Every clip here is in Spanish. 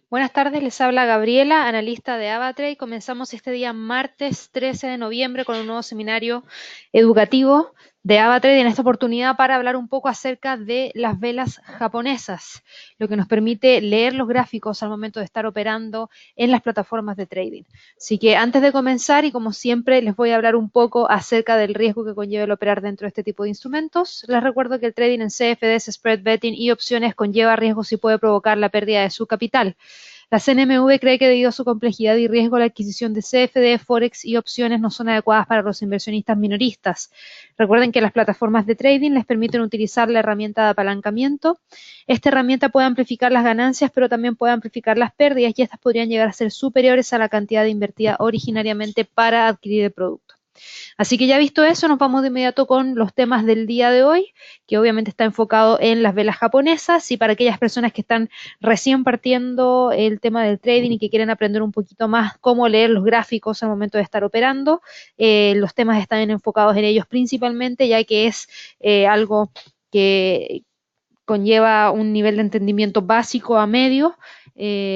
Buenas tardes, les habla Gabriela, analista de AvaTrade. Comenzamos este día martes 13 de noviembre con un nuevo seminario educativo de AvaTrade, en esta oportunidad para hablar un poco acerca de las velas japonesas, lo que nos permite leer los gráficos al momento de estar operando en las plataformas de trading. Así que antes de comenzar, y como siempre, les voy a hablar un poco acerca del riesgo que conlleva el operar dentro de este tipo de instrumentos. Les recuerdo que el trading en CFDs, spread betting y opciones conlleva riesgos y puede provocar la pérdida de su capital. La CNMV cree que debido a su complejidad y riesgo, la adquisición de CFD, Forex y opciones no son adecuadas para los inversionistas minoristas. Recuerden que las plataformas de trading les permiten utilizar la herramienta de apalancamiento. Esta herramienta puede amplificar las ganancias, pero también puede amplificar las pérdidas, y estas podrían llegar a ser superiores a la cantidad invertida originariamente para adquirir el producto. Así que ya visto eso, nos vamos de inmediato con los temas del día de hoy, que obviamente está enfocado en las velas japonesas, y para aquellas personas que están recién partiendo el tema del trading y que quieren aprender un poquito más cómo leer los gráficos al momento de estar operando, los temas están enfocados en ellos principalmente, ya que es algo que conlleva un nivel de entendimiento básico a medio.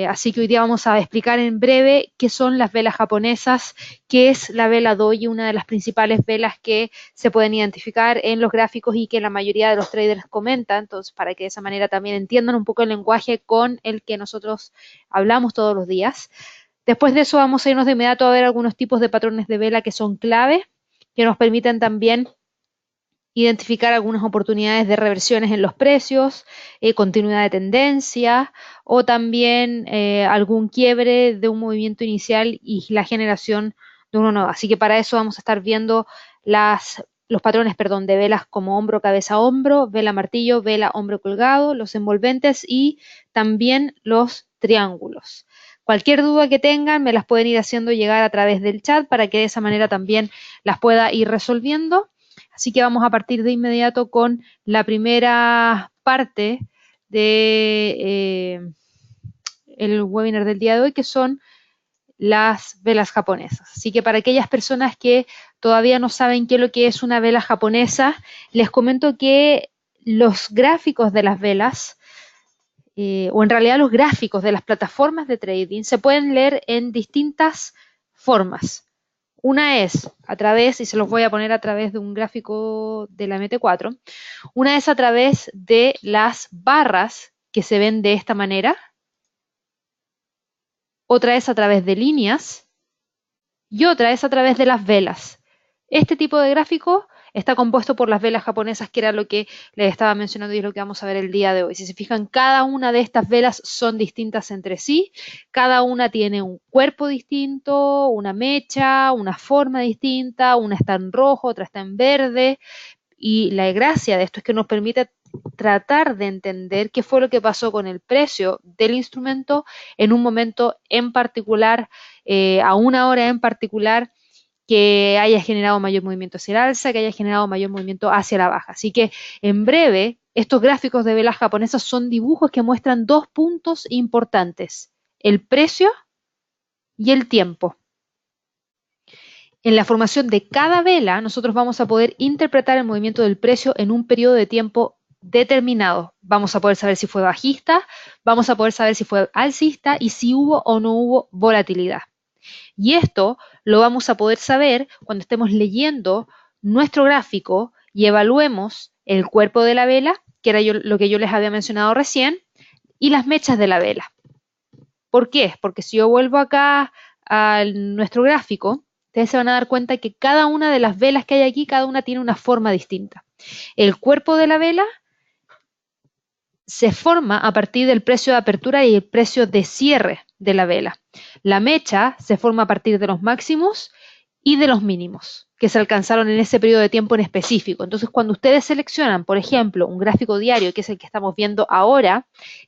Así que hoy día vamos a explicar en breve qué son las velas japonesas, qué es la vela doji, una de las principales velas que se pueden identificar en los gráficos y que la mayoría de los traders comentan, entonces para que de esa manera también entiendan un poco el lenguaje con el que nosotros hablamos todos los días. Después de eso vamos a irnos de inmediato a ver algunos tipos de patrones de vela que son clave, que nos permiten también identificar algunas oportunidades de reversiones en los precios, continuidad de tendencia, o también algún quiebre de un movimiento inicial y la generación de uno nuevo. Así que para eso vamos a estar viendo los patrones, perdón, de velas como hombro, cabeza, hombro, vela martillo, vela, hombro colgado, los envolventes y también los triángulos. Cualquier duda que tengan me las pueden ir haciendo llegar a través del chat para que de esa manera también las pueda ir resolviendo. Así que vamos a partir de inmediato con la primera parte de el webinar del día de hoy, que son las velas japonesas. Así que para aquellas personas que todavía no saben qué es lo que es una vela japonesa, les comento que los gráficos de las velas, o en realidad los gráficos de las plataformas de trading, se pueden leer en distintas formas. Una es a través, y se los voy a poner a través de un gráfico de la MT4, una es a través de las barras que se ven de esta manera, otra es a través de líneas y otra es a través de las velas. Este tipo de gráfico está compuesto por las velas japonesas, que era lo que les estaba mencionando y es lo que vamos a ver el día de hoy. Si se fijan, cada una de estas velas son distintas entre sí, cada una tiene un cuerpo distinto, una mecha, una forma distinta, una está en rojo, otra está en verde, y la gracia de esto es que nos permite tratar de entender qué fue lo que pasó con el precio del instrumento en un momento en particular, a una hora en particular, que haya generado mayor movimiento hacia el alza, que haya generado mayor movimiento hacia la baja. Así que en breve, estos gráficos de velas japonesas son dibujos que muestran dos puntos importantes: el precio y el tiempo. En la formación de cada vela, nosotros vamos a poder interpretar el movimiento del precio en un periodo de tiempo determinado. Vamos a poder saber si fue bajista, vamos a poder saber si fue alcista y si hubo o no hubo volatilidad. Y esto lo vamos a poder saber cuando estemos leyendo nuestro gráfico y evaluemos el cuerpo de la vela, que era lo que yo les había mencionado recién, y las mechas de la vela. ¿Por qué? Porque si yo vuelvo acá a nuestro gráfico, ustedes se van a dar cuenta que cada una de las velas que hay aquí, cada una tiene una forma distinta. El cuerpo de la vela se forma a partir del precio de apertura y el precio de cierre de la vela. La mecha se forma a partir de los máximos y de los mínimos que se alcanzaron en ese periodo de tiempo en específico. Entonces, cuando ustedes seleccionan, por ejemplo, un gráfico diario, que es el que estamos viendo ahora,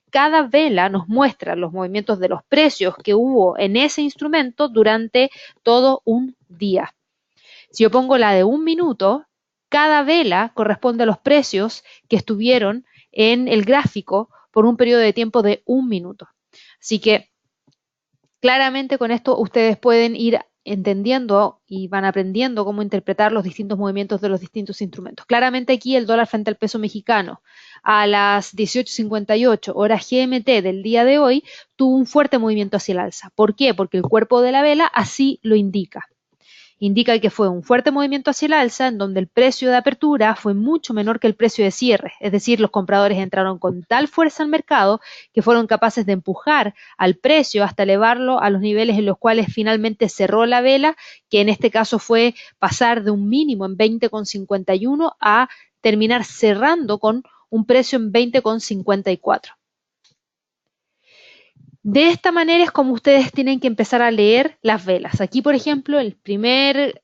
cada vela nos muestra los movimientos de los precios que hubo en ese instrumento durante todo un día. Si yo pongo la de un minuto, cada vela corresponde a los precios que estuvieron en el gráfico por un periodo de tiempo de un minuto. Así que claramente con esto ustedes pueden ir entendiendo y van aprendiendo cómo interpretar los distintos movimientos de los distintos instrumentos. Claramente aquí el dólar frente al peso mexicano a las 18:58 horas GMT del día de hoy tuvo un fuerte movimiento hacia el alza. ¿Por qué? Porque el cuerpo de la vela así lo indica. Indica que fue un fuerte movimiento hacia el alza en donde el precio de apertura fue mucho menor que el precio de cierre, es decir, los compradores entraron con tal fuerza al mercado que fueron capaces de empujar al precio hasta elevarlo a los niveles en los cuales finalmente cerró la vela, que en este caso fue pasar de un mínimo en 20,51 a terminar cerrando con un precio en 20,54. De esta manera es como ustedes tienen que empezar a leer las velas. Aquí, por ejemplo, el primer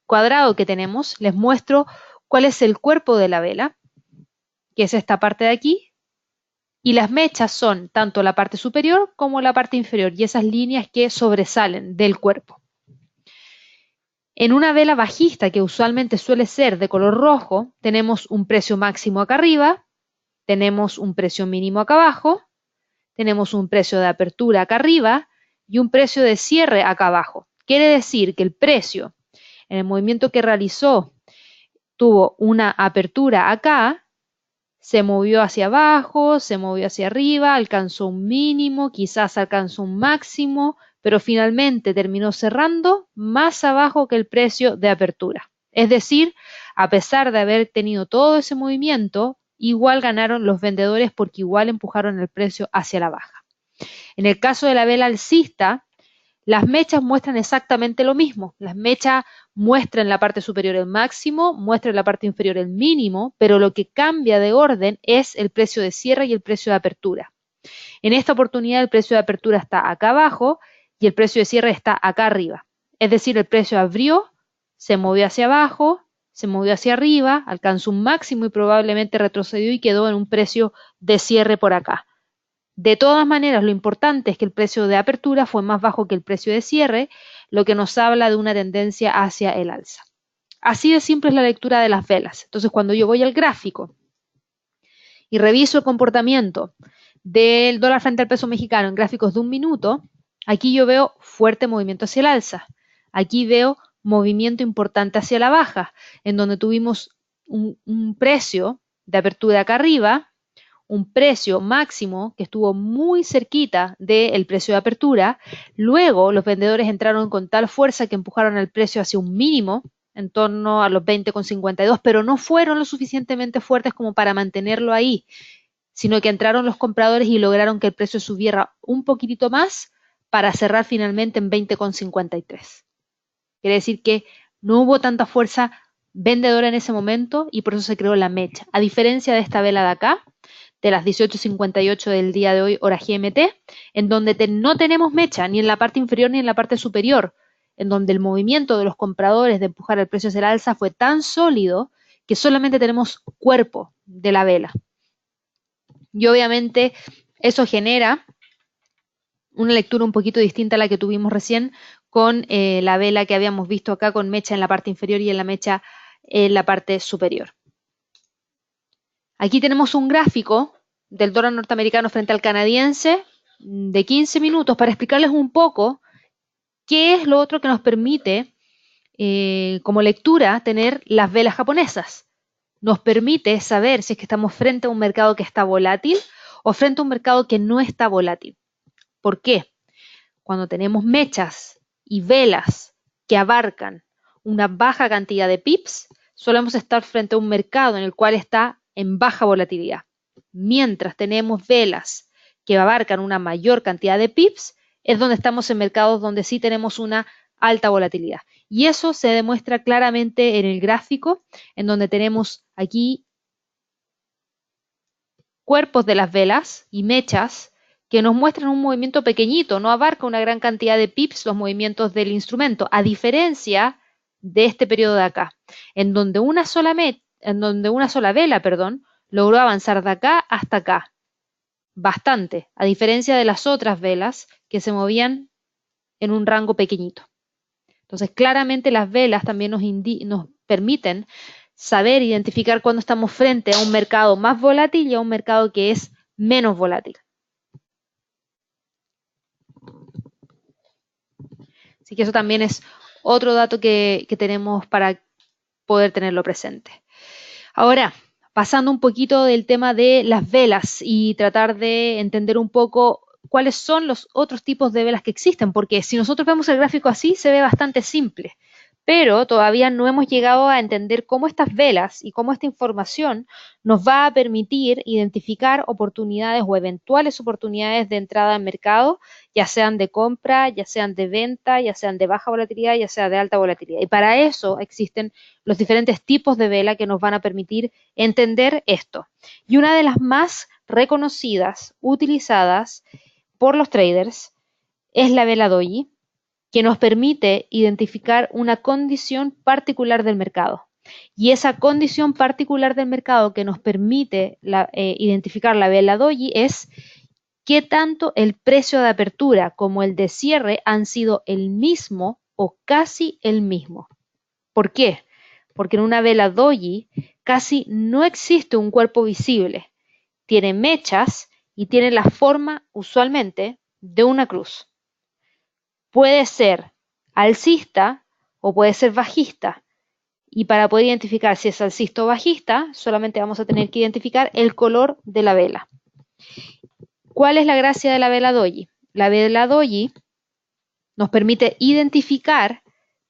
cuadrado que tenemos, les muestro cuál es el cuerpo de la vela, que es esta parte de aquí, y las mechas son tanto la parte superior como la parte inferior, y esas líneas que sobresalen del cuerpo. En una vela bajista, que usualmente suele ser de color rojo, tenemos un precio máximo acá arriba, tenemos un precio mínimo acá abajo, tenemos un precio de apertura acá arriba y un precio de cierre acá abajo. Quiere decir que el precio en el movimiento que realizó tuvo una apertura acá, se movió hacia abajo, se movió hacia arriba, alcanzó un mínimo, quizás alcanzó un máximo, pero finalmente terminó cerrando más abajo que el precio de apertura. Es decir, a pesar de haber tenido todo ese movimiento, igual ganaron los vendedores porque igual empujaron el precio hacia la baja. En el caso de la vela alcista, las mechas muestran exactamente lo mismo. Las mechas muestran en la parte superior el máximo, muestran en la parte inferior el mínimo, pero lo que cambia de orden es el precio de cierre y el precio de apertura. En esta oportunidad el precio de apertura está acá abajo y el precio de cierre está acá arriba. Es decir, el precio abrió, se movió hacia abajo, se movió hacia arriba, alcanzó un máximo y probablemente retrocedió y quedó en un precio de cierre por acá. De todas maneras, lo importante es que el precio de apertura fue más bajo que el precio de cierre, lo que nos habla de una tendencia hacia el alza. Así de simple es la lectura de las velas. Entonces, cuando yo voy al gráfico y reviso el comportamiento del dólar frente al peso mexicano en gráficos de un minuto, aquí yo veo fuerte movimiento hacia el alza. Aquí veo movimiento importante hacia la baja, en donde tuvimos un precio de apertura acá arriba, un precio máximo que estuvo muy cerquita del precio de apertura. Luego los vendedores entraron con tal fuerza que empujaron el precio hacia un mínimo en torno a los 20,52, pero no fueron lo suficientemente fuertes como para mantenerlo ahí, sino que entraron los compradores y lograron que el precio subiera un poquitito más para cerrar finalmente en 20,53. Quiere decir que no hubo tanta fuerza vendedora en ese momento y por eso se creó la mecha. A diferencia de esta vela de acá, de las 18:58 del día de hoy, hora GMT, en donde no tenemos mecha ni en la parte inferior ni en la parte superior, en donde el movimiento de los compradores de empujar el precio hacia el alza fue tan sólido que solamente tenemos cuerpo de la vela. Y obviamente eso genera una lectura un poquito distinta a la que tuvimos recién con la vela que habíamos visto acá con mecha en la parte inferior y en la mecha en la parte superior. Aquí tenemos un gráfico del dólar norteamericano frente al canadiense de 15 minutos para explicarles un poco qué es lo otro que nos permite como lectura tener las velas japonesas. Nos permite saber si es que estamos frente a un mercado que está volátil o frente a un mercado que no está volátil. ¿Por qué? Cuando tenemos mechas y velas que abarcan una baja cantidad de pips, solemos estar frente a un mercado en el cual está en baja volatilidad. Mientras tenemos velas que abarcan una mayor cantidad de pips, es donde estamos en mercados donde sí tenemos una alta volatilidad. Y eso se demuestra claramente en el gráfico, en donde tenemos aquí cuerpos de las velas y mechas que nos muestran un movimiento pequeñito, no abarca una gran cantidad de pips los movimientos del instrumento, a diferencia de este periodo de acá, en donde una sola vela, logró avanzar de acá hasta acá, bastante, a diferencia de las otras velas que se movían en un rango pequeñito. Entonces, claramente las velas también nos permiten saber identificar cuando estamos frente a un mercado más volátil y a un mercado que es menos volátil. Así que eso también es otro dato que tenemos para poder tenerlo presente. Ahora, pasando un poquito del tema de las velas y tratar de entender un poco cuáles son los otros tipos de velas que existen, porque si nosotros vemos el gráfico así, se ve bastante simple, pero todavía no hemos llegado a entender cómo estas velas y cómo esta información nos va a permitir identificar oportunidades o eventuales oportunidades de entrada al mercado, ya sean de compra, ya sean de venta, ya sean de baja volatilidad, ya sea de alta volatilidad. Y para eso existen los diferentes tipos de vela que nos van a permitir entender esto. Y una de las más reconocidas, utilizadas por los traders, es la vela doji, que nos permite identificar una condición particular del mercado. Y esa condición particular del mercado que nos permite identificar la vela doji es qué tanto el precio de apertura como el de cierre han sido el mismo o casi el mismo. ¿Por qué? Porque en una vela doji casi no existe un cuerpo visible. Tiene mechas y tiene la forma, usualmente, de una cruz. Puede ser alcista o puede ser bajista. Y para poder identificar si es alcista o bajista, solamente vamos a tener que identificar el color de la vela. ¿Cuál es la gracia de la vela doji? La vela doji nos permite identificar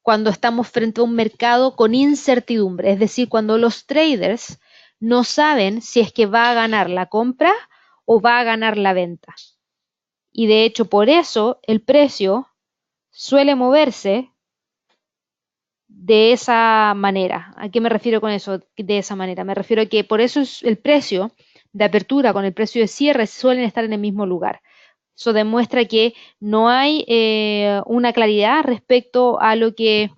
cuando estamos frente a un mercado con incertidumbre, es decir, cuando los traders no saben si es que va a ganar la compra o va a ganar la venta. Y de hecho, por eso el precio suele moverse de esa manera. ¿A qué me refiero con eso? De esa manera. Me refiero a que por eso el precio de apertura con el precio de cierre suelen estar en el mismo lugar. Eso demuestra que no hay una claridad respecto a lo que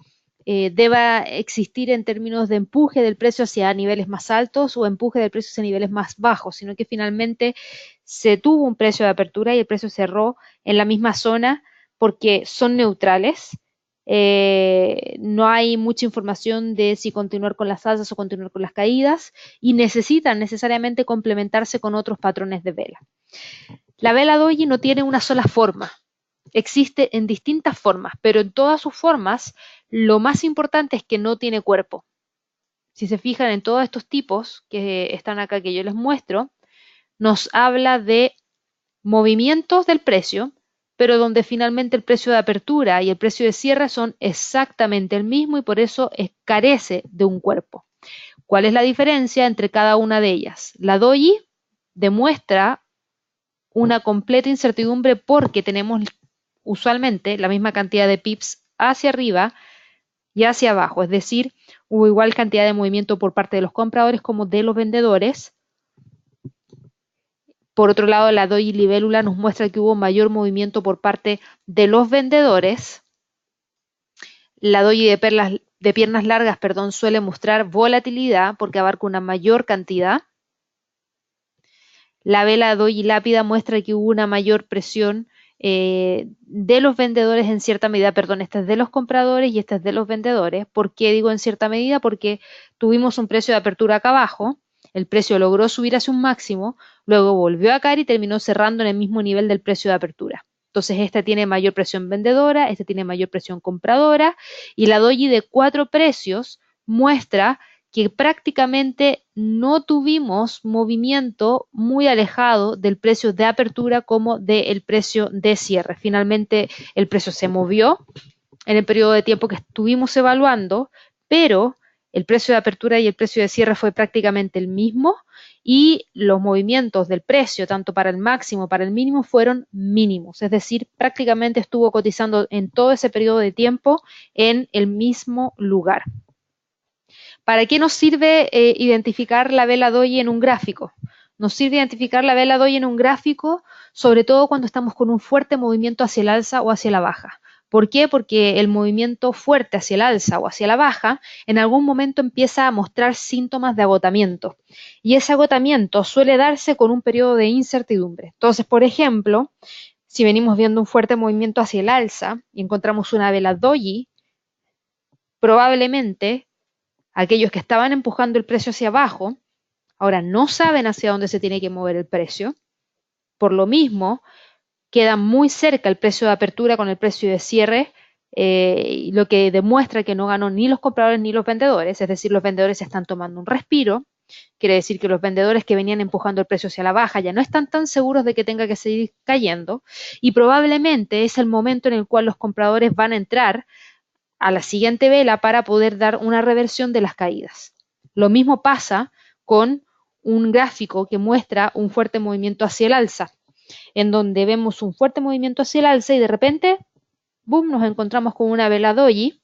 deba existir en términos de empuje del precio hacia niveles más altos o empuje del precio hacia niveles más bajos, sino que finalmente se tuvo un precio de apertura y el precio cerró en la misma zona porque son neutrales. No hay mucha información de si continuar con las alzas o continuar con las caídas y necesitan necesariamente complementarse con otros patrones de vela. La vela doji no tiene una sola forma, existe en distintas formas, pero en todas sus formas lo más importante es que no tiene cuerpo. Si se fijan en todos estos tipos que están acá que yo les muestro, nos habla de movimientos del precio, pero donde finalmente el precio de apertura y el precio de cierre son exactamente el mismo y por eso carece de un cuerpo. ¿Cuál es la diferencia entre cada una de ellas? La doji demuestra una completa incertidumbre porque tenemos usualmente la misma cantidad de pips hacia arriba y hacia abajo, es decir, hubo igual cantidad de movimiento por parte de los compradores como de los vendedores. Por otro lado, la doji libélula nos muestra que hubo mayor movimiento por parte de los vendedores. La doji de piernas largas, suele mostrar volatilidad porque abarca una mayor cantidad. La vela doji lápida muestra que hubo una mayor presión de los vendedores en cierta medida, esta es de los compradores y esta es de los vendedores. ¿Por qué digo en cierta medida? Porque tuvimos un precio de apertura acá abajo, el precio logró subir hacia un máximo, luego volvió a caer y terminó cerrando en el mismo nivel del precio de apertura. Entonces esta tiene mayor presión vendedora, esta tiene mayor presión compradora y la doji de 4 precios muestra que prácticamente no tuvimos movimiento muy alejado del precio de apertura como del precio de cierre. Finalmente el precio se movió en el periodo de tiempo que estuvimos evaluando, pero el precio de apertura y el precio de cierre fue prácticamente el mismo y los movimientos del precio, tanto para el máximo como para el mínimo, fueron mínimos. Es decir, prácticamente estuvo cotizando en todo ese periodo de tiempo en el mismo lugar. ¿Para qué nos sirve identificar la vela doji en un gráfico? Nos sirve identificar la vela doji en un gráfico, sobre todo cuando estamos con un fuerte movimiento hacia el alza o hacia la baja. ¿Por qué? Porque el movimiento fuerte hacia el alza o hacia la baja en algún momento empieza a mostrar síntomas de agotamiento. Y ese agotamiento suele darse con un periodo de incertidumbre. Entonces, por ejemplo, si venimos viendo un fuerte movimiento hacia el alza y encontramos una vela doji, probablemente aquellos que estaban empujando el precio hacia abajo, ahora no saben hacia dónde se tiene que mover el precio. Por lo mismo, queda muy cerca el precio de apertura con el precio de cierre lo que demuestra que no ganó ni los compradores ni los vendedores, es decir, los vendedores están tomando un respiro. Quiere decir que los vendedores que venían empujando el precio hacia la baja ya no están tan seguros de que tenga que seguir cayendo y probablemente es el momento en el cual los compradores van a entrar a la siguiente vela para poder dar una reversión de las caídas. Lo mismo pasa con un gráfico que muestra un fuerte movimiento hacia el alza, en donde vemos un fuerte movimiento hacia el alza y de repente, boom, nos encontramos con una vela doji.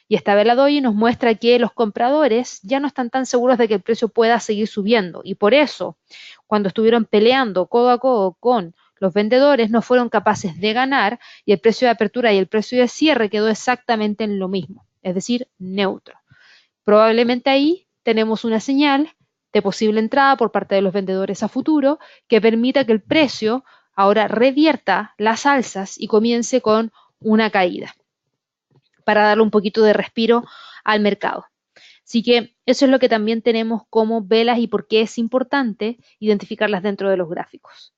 Y esta vela doji nos muestra que los compradores ya no están tan seguros de que el precio pueda seguir subiendo. Y por eso, cuando estuvieron peleando codo a codo con los vendedores, no fueron capaces de ganar y el precio de apertura y el precio de cierre quedó exactamente en lo mismo, es decir, neutro. Probablemente ahí tenemos una señal de posible entrada por parte de los vendedores a futuro que permita que el precio ahora revierta las alzas y comience con una caída, para darle un poquito de respiro al mercado. Así que eso es lo que también tenemos como velas y por qué es importante identificarlas dentro de los gráficos.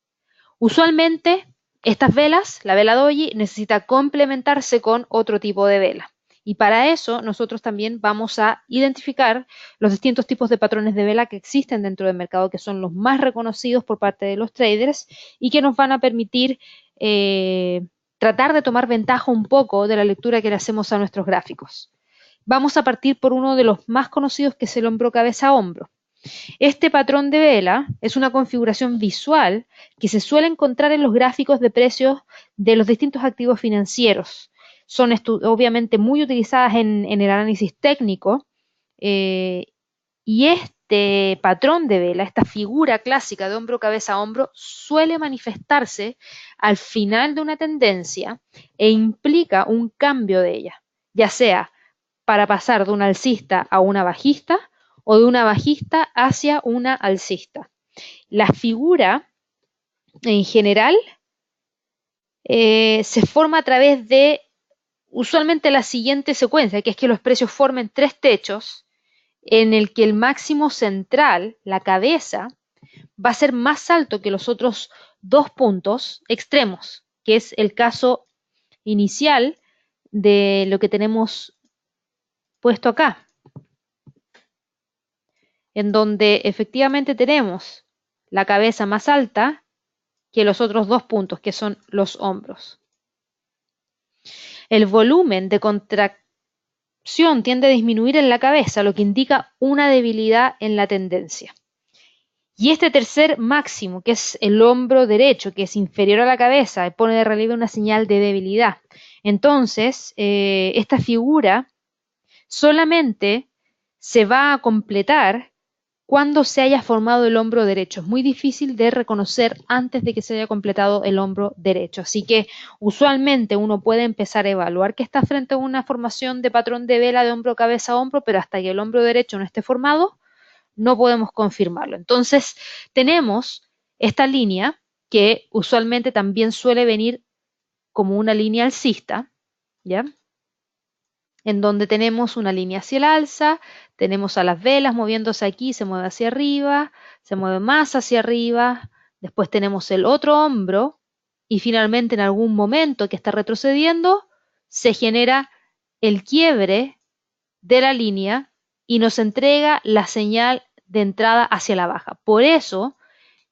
Usualmente estas velas, la vela doji, necesita complementarse con otro tipo de vela. Y para eso nosotros también vamos a identificar los distintos tipos de patrones de vela que existen dentro del mercado, que son los más reconocidos por parte de los traders y que nos van a permitir tratar de tomar ventaja un poco de la lectura que le hacemos a nuestros gráficos. Vamos a partir por uno de los más conocidos, que es el hombro cabeza a hombro. Este patrón de vela es una configuración visual que se suele encontrar en los gráficos de precios de los distintos activos financieros. Son obviamente muy utilizadas en el análisis técnico y este patrón de vela, esta figura clásica de hombro cabeza a hombro, suele manifestarse al final de una tendencia e implica un cambio de ella, ya sea para pasar de una alcista a una bajista o de una bajista hacia una alcista. La figura, en general, se forma a través de usualmente la siguiente secuencia, que es que los precios formen tres techos en el que el máximo central, la cabeza, va a ser más alto que los otros dos puntos extremos, que es el caso inicial de lo que tenemos puesto acá, en donde efectivamente tenemos la cabeza más alta que los otros dos puntos, que son los hombros. El volumen de contracción tiende a disminuir en la cabeza, lo que indica una debilidad en la tendencia. Y este tercer máximo, que es el hombro derecho, que es inferior a la cabeza, pone de relieve una señal de debilidad. Entonces, esta figura solamente se va a completar cuando se haya formado el hombro derecho. Es muy difícil de reconocer antes de que se haya completado el hombro derecho. Así que usualmente uno puede empezar a evaluar que está frente a una formación de patrón de vela de hombro cabeza a hombro, pero hasta que el hombro derecho no esté formado, no podemos confirmarlo. Entonces, tenemos esta línea que usualmente también suele venir como una línea alcista, ¿ya? En donde tenemos una línea hacia el alza, tenemos a las velas moviéndose aquí, se mueve hacia arriba, se mueve más hacia arriba, después tenemos el otro hombro y finalmente en algún momento que está retrocediendo se genera el quiebre de la línea y nos entrega la señal de entrada hacia la baja. Por eso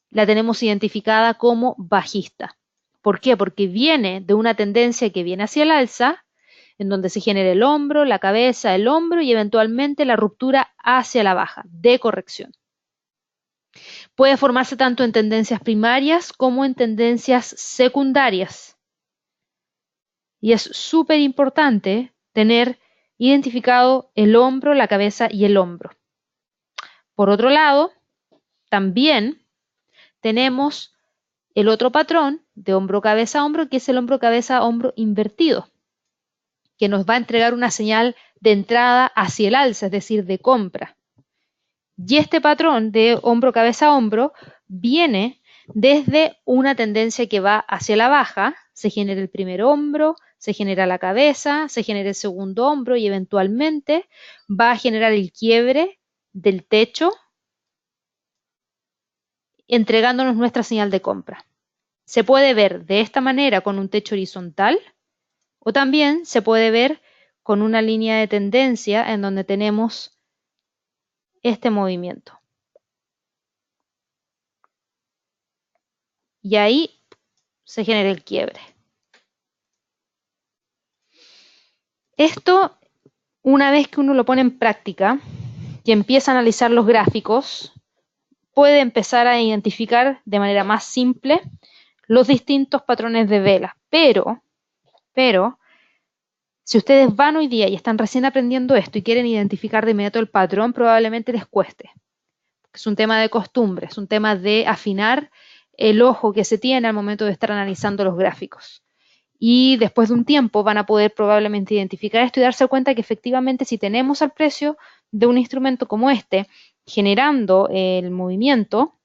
la tenemos identificada como bajista. ¿Por qué? Porque viene de una tendencia que viene hacia el alza, en donde se genera el hombro, la cabeza, el hombro y eventualmente la ruptura hacia la baja, de corrección. Puede formarse tanto en tendencias primarias como en tendencias secundarias. Y es súper importante tener identificado el hombro, la cabeza y el hombro. Por otro lado, también tenemos el otro patrón de hombro, cabeza, hombro, que es el hombro, cabeza, hombro invertido, que nos va a entregar una señal de entrada hacia el alza, es decir, de compra. Y este patrón de hombro, cabeza, hombro viene desde una tendencia que va hacia la baja, se genera el primer hombro, se genera la cabeza, se genera el segundo hombro y eventualmente va a generar el quiebre del techo, entregándonos nuestra señal de compra. Se puede ver de esta manera con un techo horizontal O también se puede ver con una línea de tendencia en donde tenemos este movimiento. Y ahí se genera el quiebre. Esto, una vez que uno lo pone en práctica y empieza a analizar los gráficos, puede empezar a identificar de manera más simple los distintos patrones de vela. Pero, si ustedes van hoy día y están recién aprendiendo esto y quieren identificar de inmediato el patrón, probablemente les cueste. Es un tema de costumbre, es un tema de afinar el ojo que se tiene al momento de estar analizando los gráficos. Y después de un tiempo van a poder probablemente identificar esto y darse cuenta que efectivamente si tenemos al precio de un instrumento como este generando el movimiento,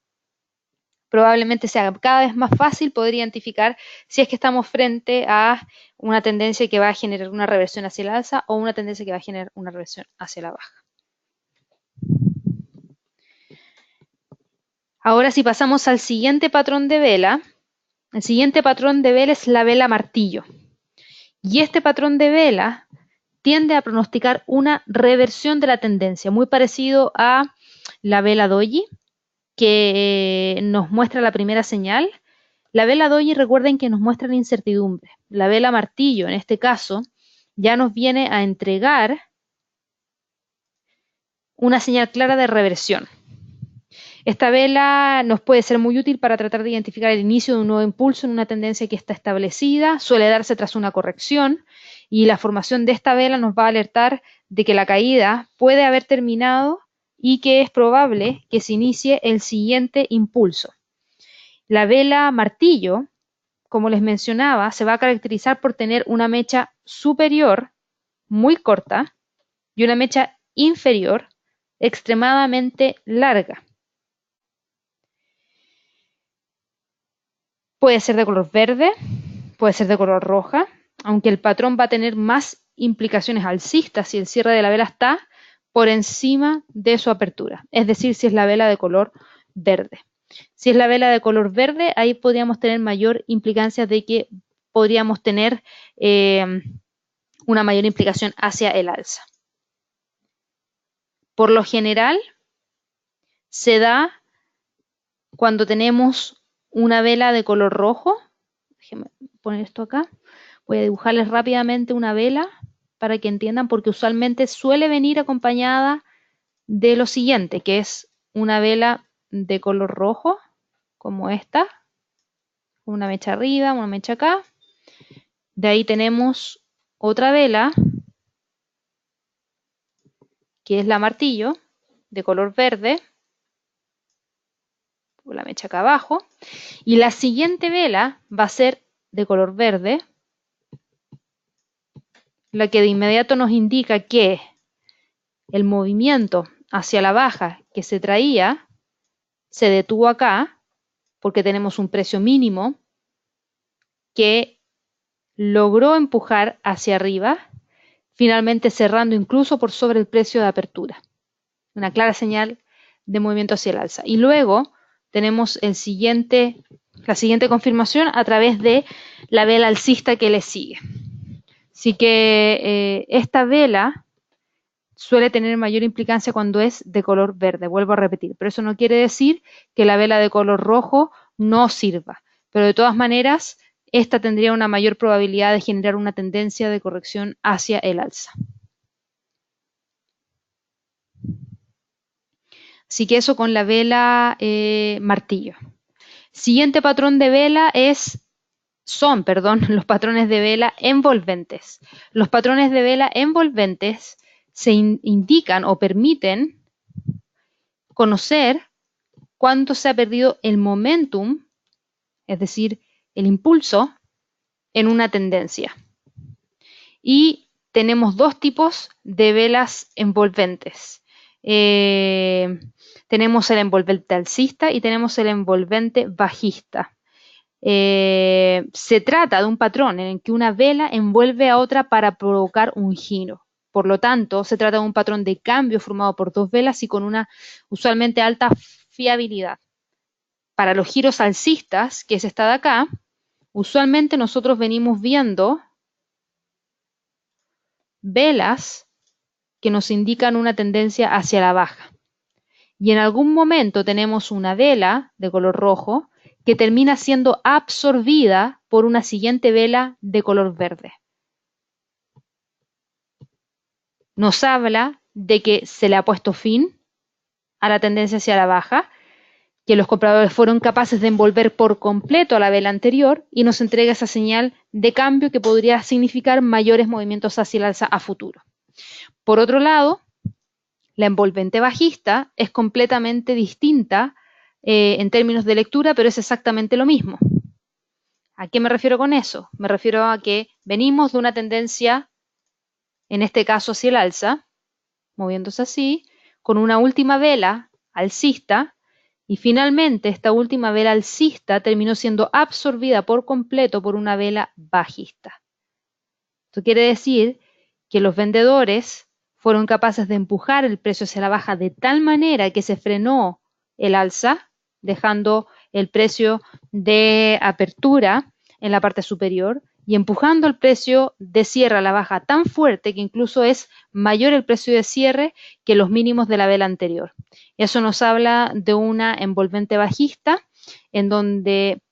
probablemente sea cada vez más fácil poder identificar si es que estamos frente a una tendencia que va a generar una reversión hacia el alza o una tendencia que va a generar una reversión hacia la baja. Ahora si pasamos al siguiente patrón de vela, el siguiente patrón de vela es la vela martillo. Y este patrón de vela tiende a pronosticar una reversión de la tendencia, muy parecido a la vela doji, que nos muestra la primera señal. La vela doji, recuerden que nos muestra la incertidumbre. La vela martillo, en este caso, ya nos viene a entregar una señal clara de reversión. Esta vela nos puede ser muy útil para tratar de identificar el inicio de un nuevo impulso en una tendencia que está establecida, suele darse tras una corrección, y la formación de esta vela nos va a alertar de que la caída puede haber terminado y que es probable que se inicie el siguiente impulso. La vela martillo, como les mencionaba, se va a caracterizar por tener una mecha superior muy corta y una mecha inferior extremadamente larga. Puede ser de color verde, puede ser de color roja, aunque el patrón va a tener más implicaciones alcistas si el cierre de la vela está por encima de su apertura, es decir, si es la vela de color verde. Si es la vela de color verde, ahí podríamos tener mayor implicancia de que podríamos tener una mayor implicación hacia el alza. Por lo general, se da cuando tenemos una vela de color rojo. Déjenme poner esto acá. Voy a dibujarles rápidamente una vela para que entiendan, porque usualmente suele venir acompañada de lo siguiente, que es una vela de color rojo, como esta, una mecha arriba, una mecha acá. De ahí tenemos otra vela, que es la martillo, de color verde, con la mecha acá abajo. Y la siguiente vela va a ser de color verde, la que de inmediato nos indica que el movimiento hacia la baja que se traía se detuvo acá, porque tenemos un precio mínimo que logró empujar hacia arriba, finalmente cerrando incluso por sobre el precio de apertura. Una clara señal de movimiento hacia el alza. Y luego tenemos la siguiente confirmación a través de la vela alcista que le sigue. Así que esta vela suele tener mayor implicancia cuando es de color verde, vuelvo a repetir, pero eso no quiere decir que la vela de color rojo no sirva, pero de todas maneras esta tendría una mayor probabilidad de generar una tendencia de corrección hacia el alza. Así que eso con la vela martillo. Siguiente patrón de vela son los patrones de vela envolventes. Los patrones de vela envolventes se indican o permiten conocer cuánto se ha perdido el momentum, es decir, el impulso, en una tendencia. Y tenemos dos tipos de velas envolventes. Tenemos el envolvente alcista y tenemos el envolvente bajista. Se trata de un patrón en el que una vela envuelve a otra para provocar un giro. Por lo tanto, se trata de un patrón de cambio formado por dos velas y con una usualmente alta fiabilidad. Para los giros alcistas, que es esta de acá, usualmente nosotros venimos viendo velas que nos indican una tendencia hacia la baja. Y en algún momento tenemos una vela de color rojo que termina siendo absorbida por una siguiente vela de color verde. Nos habla de que se le ha puesto fin a la tendencia hacia la baja, que los compradores fueron capaces de envolver por completo a la vela anterior y nos entrega esa señal de cambio que podría significar mayores movimientos hacia el alza a futuro. Por otro lado, la envolvente bajista es completamente distinta en términos de lectura, pero es exactamente lo mismo. ¿A qué me refiero con eso? Me refiero a que venimos de una tendencia, en este caso hacia el alza, moviéndose así, con una última vela alcista, y finalmente esta última vela alcista terminó siendo absorbida por completo por una vela bajista. Esto quiere decir que los vendedores fueron capaces de empujar el precio hacia la baja de tal manera que se frenó el alza, dejando el precio de apertura en la parte superior y empujando el precio de cierre a la baja tan fuerte que incluso es mayor el precio de cierre que los mínimos de la vela anterior. Eso nos habla de una envolvente bajista en donde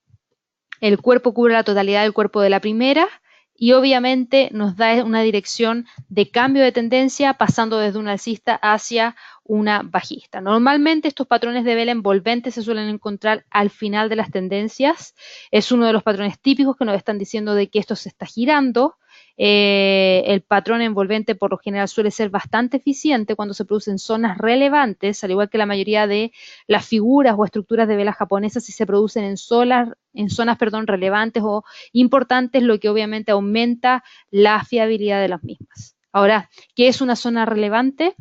el cuerpo cubre la totalidad del cuerpo de la primera y obviamente nos da una dirección de cambio de tendencia pasando desde una alcista hacia una bajista. Normalmente estos patrones de vela envolvente se suelen encontrar al final de las tendencias. Es uno de los patrones típicos que nos están diciendo de que esto se está girando. El patrón envolvente por lo general suele ser bastante eficiente cuando se produce en zonas relevantes, al igual que la mayoría de las figuras o estructuras de velas japonesas, si se producen en zonas relevantes o importantes, lo que obviamente aumenta la fiabilidad de las mismas. Ahora, ¿qué es una zona relevante?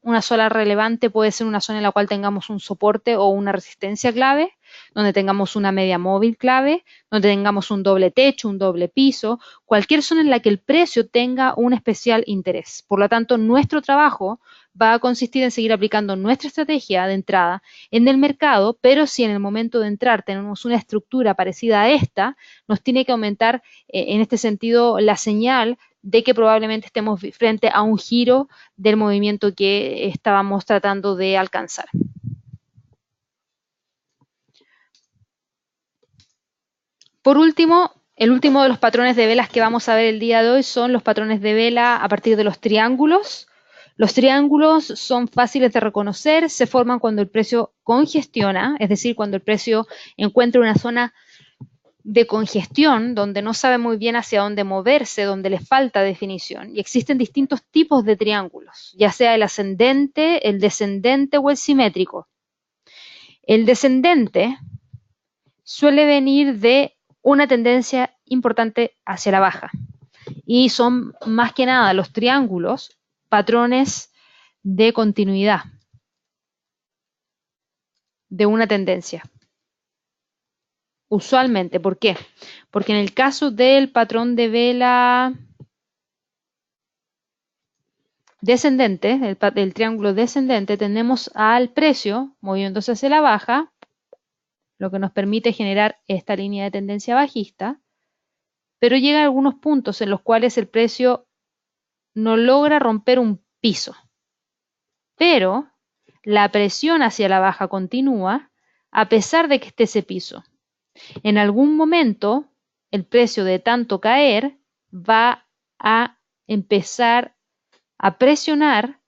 Una zona relevante puede ser una zona en la cual tengamos un soporte o una resistencia clave, donde tengamos una media móvil clave, donde tengamos un doble techo, un doble piso, cualquier zona en la que el precio tenga un especial interés. Por lo tanto, nuestro trabajo va a consistir en seguir aplicando nuestra estrategia de entrada en el mercado, pero si en el momento de entrar tenemos una estructura parecida a esta, nos tiene que aumentar en este sentido la señal de que probablemente estemos frente a un giro del movimiento que estábamos tratando de alcanzar. Por último, el último de los patrones de velas que vamos a ver el día de hoy son los patrones de vela a partir de los triángulos. Los triángulos son fáciles de reconocer, se forman cuando el precio congestiona, es decir, cuando el precio encuentra una zona de congestión, donde no sabe muy bien hacia dónde moverse, donde le falta definición. Y existen distintos tipos de triángulos, ya sea el ascendente, el descendente o el simétrico. El descendente suele venir de una tendencia importante hacia la baja. Y son más que nada los triángulos patrones de continuidad de una tendencia. Usualmente, ¿por qué? Porque en el caso del patrón de vela descendente, el triángulo descendente, tenemos al precio moviéndose hacia la baja, lo que nos permite generar esta línea de tendencia bajista, pero llegan algunos puntos en los cuales el precio no logra romper un piso, pero la presión hacia la baja continúa a pesar de que esté ese piso. En algún momento, el precio de tanto caer va a empezar a presionar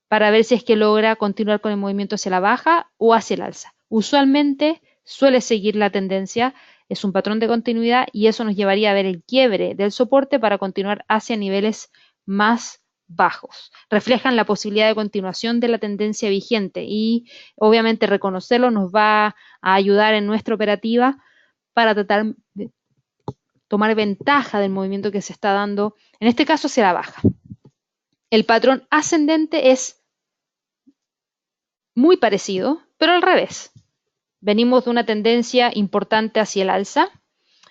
para ver si es que logra continuar con el movimiento hacia la baja o hacia el alza. Usualmente suele seguir la tendencia, es un patrón de continuidad y eso nos llevaría a ver el quiebre del soporte para continuar hacia niveles más bajos. Reflejan la posibilidad de continuación de la tendencia vigente y obviamente reconocerlo nos va a ayudar en nuestra operativa para tratar de tomar ventaja del movimiento que se está dando, en este caso hacia la baja. El patrón ascendente es muy parecido, pero al revés. Venimos de una tendencia importante hacia el alza,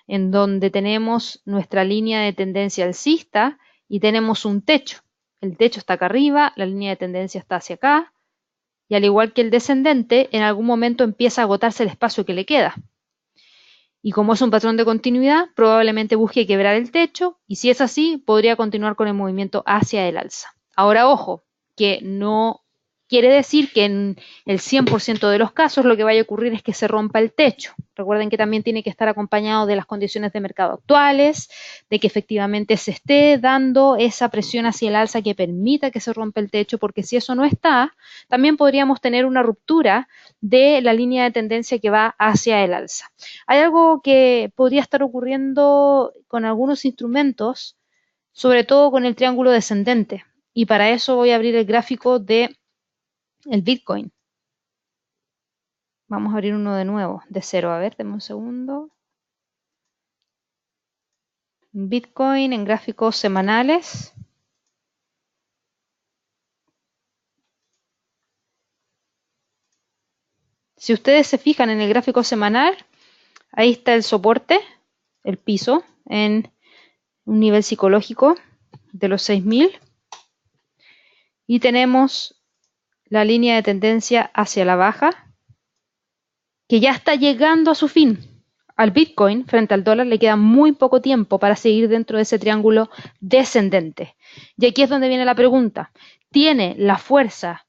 en donde tenemos nuestra línea de tendencia alcista y tenemos un techo. El techo está acá arriba, la línea de tendencia está hacia acá, y al igual que el descendente, en algún momento empieza a agotarse el espacio que le queda. Y como es un patrón de continuidad, probablemente busque quebrar el techo y si es así, podría continuar con el movimiento hacia el alza. Ahora, ojo, que no quiere decir que en el 100% de los casos lo que vaya a ocurrir es que se rompa el techo. Recuerden que también tiene que estar acompañado de las condiciones de mercado actuales, de que efectivamente se esté dando esa presión hacia el alza que permita que se rompa el techo, porque si eso no está, también podríamos tener una ruptura de la línea de tendencia que va hacia el alza. Hay algo que podría estar ocurriendo con algunos instrumentos, sobre todo con el triángulo descendente. Y para eso voy a abrir el gráfico de el Bitcoin. Vamos a abrir uno de nuevo, de cero. A ver, denme un segundo. Bitcoin en gráficos semanales. Si ustedes se fijan en el gráfico semanal, ahí está el soporte, el piso, en un nivel psicológico de los 6.000. Y tenemos la línea de tendencia hacia la baja, que ya está llegando a su fin. Al Bitcoin, frente al dólar, le queda muy poco tiempo para seguir dentro de ese triángulo descendente. Y aquí es donde viene la pregunta. ¿Tiene la fuerza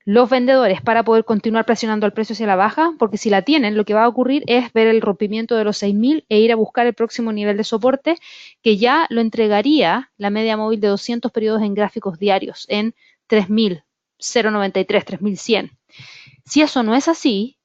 los vendedores para poder continuar presionando el precio hacia la baja? Porque si la tienen, lo que va a ocurrir es ver el rompimiento de los 6.000 e ir a buscar el próximo nivel de soporte, que ya lo entregaría la media móvil de 200 periodos en gráficos diarios, en 3.000, 0.93, 3.100. Si eso no es así,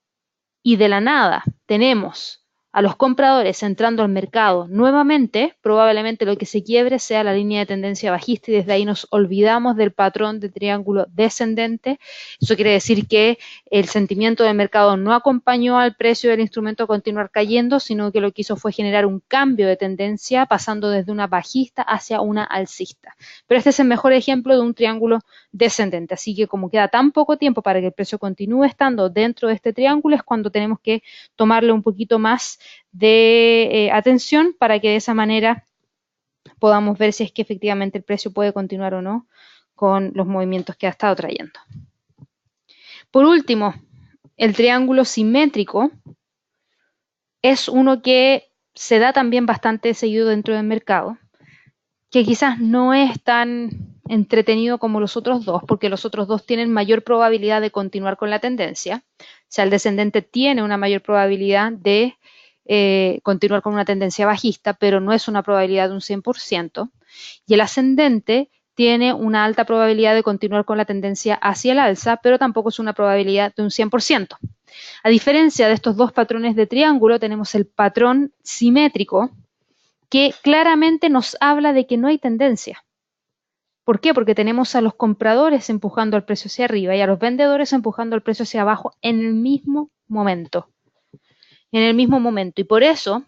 y de la nada tenemos a los compradores entrando al mercado nuevamente, probablemente lo que se quiebre sea la línea de tendencia bajista y desde ahí nos olvidamos del patrón de triángulo descendente. Eso quiere decir que el sentimiento del mercado no acompañó al precio del instrumento a continuar cayendo, sino que lo que hizo fue generar un cambio de tendencia pasando desde una bajista hacia una alcista. Pero este es el mejor ejemplo de un triángulo descendente. Así que como queda tan poco tiempo para que el precio continúe estando dentro de este triángulo, es cuando tenemos que tomarle un poquito más de atención para que de esa manera podamos ver si es que efectivamente el precio puede continuar o no con los movimientos que ha estado trayendo. Por último, el triángulo simétrico es uno que se da también bastante seguido dentro del mercado, que quizás no es tan entretenido como los otros dos, porque los otros dos tienen mayor probabilidad de continuar con la tendencia. O sea, el descendente tiene una mayor probabilidad de continuar con una tendencia bajista, pero no es una probabilidad de un 100%. Y el ascendente tiene una alta probabilidad de continuar con la tendencia hacia el alza, pero tampoco es una probabilidad de un 100%. A diferencia de estos dos patrones de triángulo, tenemos el patrón simétrico, que claramente nos habla de que no hay tendencia. ¿Por qué? Porque tenemos a los compradores empujando el precio hacia arriba y a los vendedores empujando el precio hacia abajo en el mismo momento. Y por eso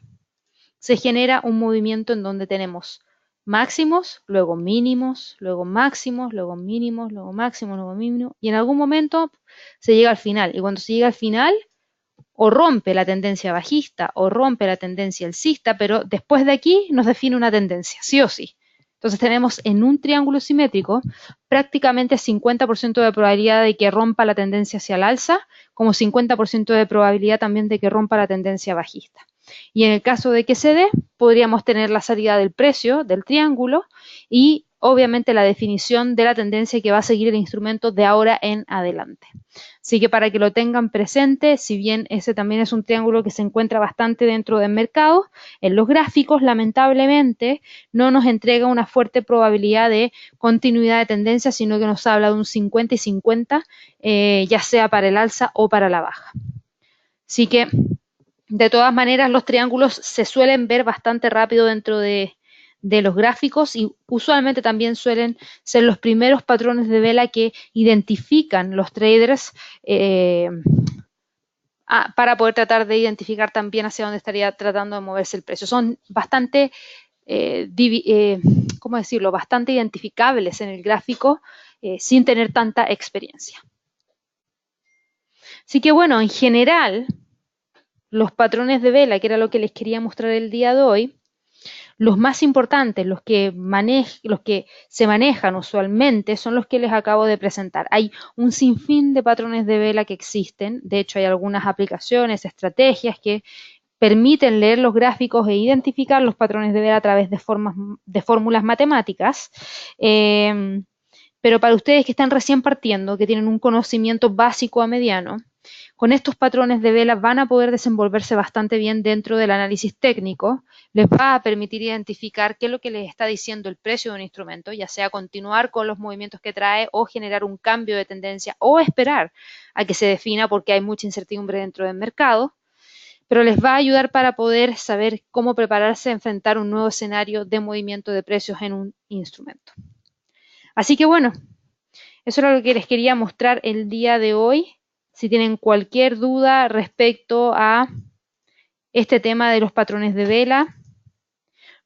se genera un movimiento en donde tenemos máximos, luego mínimos, luego máximos, luego mínimos, luego máximos, luego mínimos, y en algún momento se llega al final. Y cuando se llega al final, o rompe la tendencia bajista o rompe la tendencia alcista, pero después de aquí nos define una tendencia, sí o sí. Entonces tenemos en un triángulo simétrico prácticamente 50% de probabilidad de que rompa la tendencia hacia el alza, como 50% de probabilidad también de que rompa la tendencia bajista. Y en el caso de que se dé, podríamos tener la salida del precio del triángulo y obviamente la definición de la tendencia que va a seguir el instrumento de ahora en adelante. Así que para que lo tengan presente, si bien ese también es un triángulo que se encuentra bastante dentro del mercado, en los gráficos lamentablemente no nos entrega una fuerte probabilidad de continuidad de tendencia, sino que nos habla de un 50 y 50, ya sea para el alza o para la baja. Así que de todas maneras los triángulos se suelen ver bastante rápido dentro de los gráficos y usualmente también suelen ser los primeros patrones de vela que identifican los traders para poder tratar de identificar también hacia dónde estaría tratando de moverse el precio. Son bastante, ¿cómo decirlo?, bastante identificables en el gráfico sin tener tanta experiencia. Así que bueno, en general, los patrones de vela, que era lo que les quería mostrar el día de hoy, los más importantes, los que se manejan usualmente, son los que les acabo de presentar. Hay un sinfín de patrones de vela que existen. De hecho, hay algunas aplicaciones, estrategias que permiten leer los gráficos e identificar los patrones de vela a través de fórmulas matemáticas. Pero para ustedes que están recién partiendo, que tienen un conocimiento básico a mediano, con estos patrones de vela van a poder desenvolverse bastante bien dentro del análisis técnico. Les va a permitir identificar qué es lo que les está diciendo el precio de un instrumento, ya sea continuar con los movimientos que trae o generar un cambio de tendencia o esperar a que se defina porque hay mucha incertidumbre dentro del mercado. Pero les va a ayudar para poder saber cómo prepararse a enfrentar un nuevo escenario de movimiento de precios en un instrumento. Así que bueno, eso era lo que les quería mostrar el día de hoy. Si tienen cualquier duda respecto a este tema de los patrones de vela,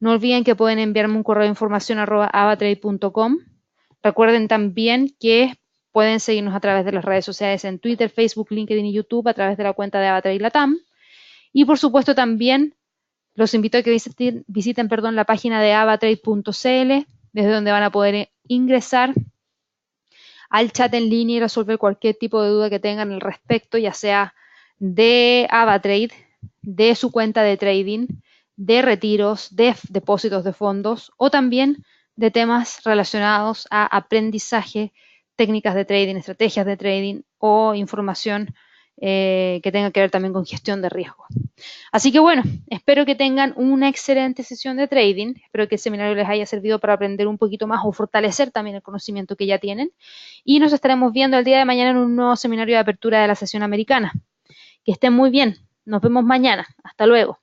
no olviden que pueden enviarme un correo de información @avatrade.com. Recuerden también que pueden seguirnos a través de las redes sociales en Twitter, Facebook, LinkedIn y YouTube a través de la cuenta de Avatrade Latam. Y por supuesto también los invito a que visiten la página de avatrade.cl, desde donde van a poder ingresar al chat en línea y resolver cualquier tipo de duda que tengan al respecto, ya sea de AvaTrade, de su cuenta de trading, de retiros, de depósitos de fondos o también de temas relacionados a aprendizaje, técnicas de trading, estrategias de trading o información que tenga que ver también con gestión de riesgo. Así que bueno, espero que tengan una excelente sesión de trading. Espero que el seminario les haya servido para aprender un poquito más o fortalecer también el conocimiento que ya tienen. Y nos estaremos viendo el día de mañana en un nuevo seminario de apertura de la sesión americana. Que estén muy bien. Nos vemos mañana. Hasta luego.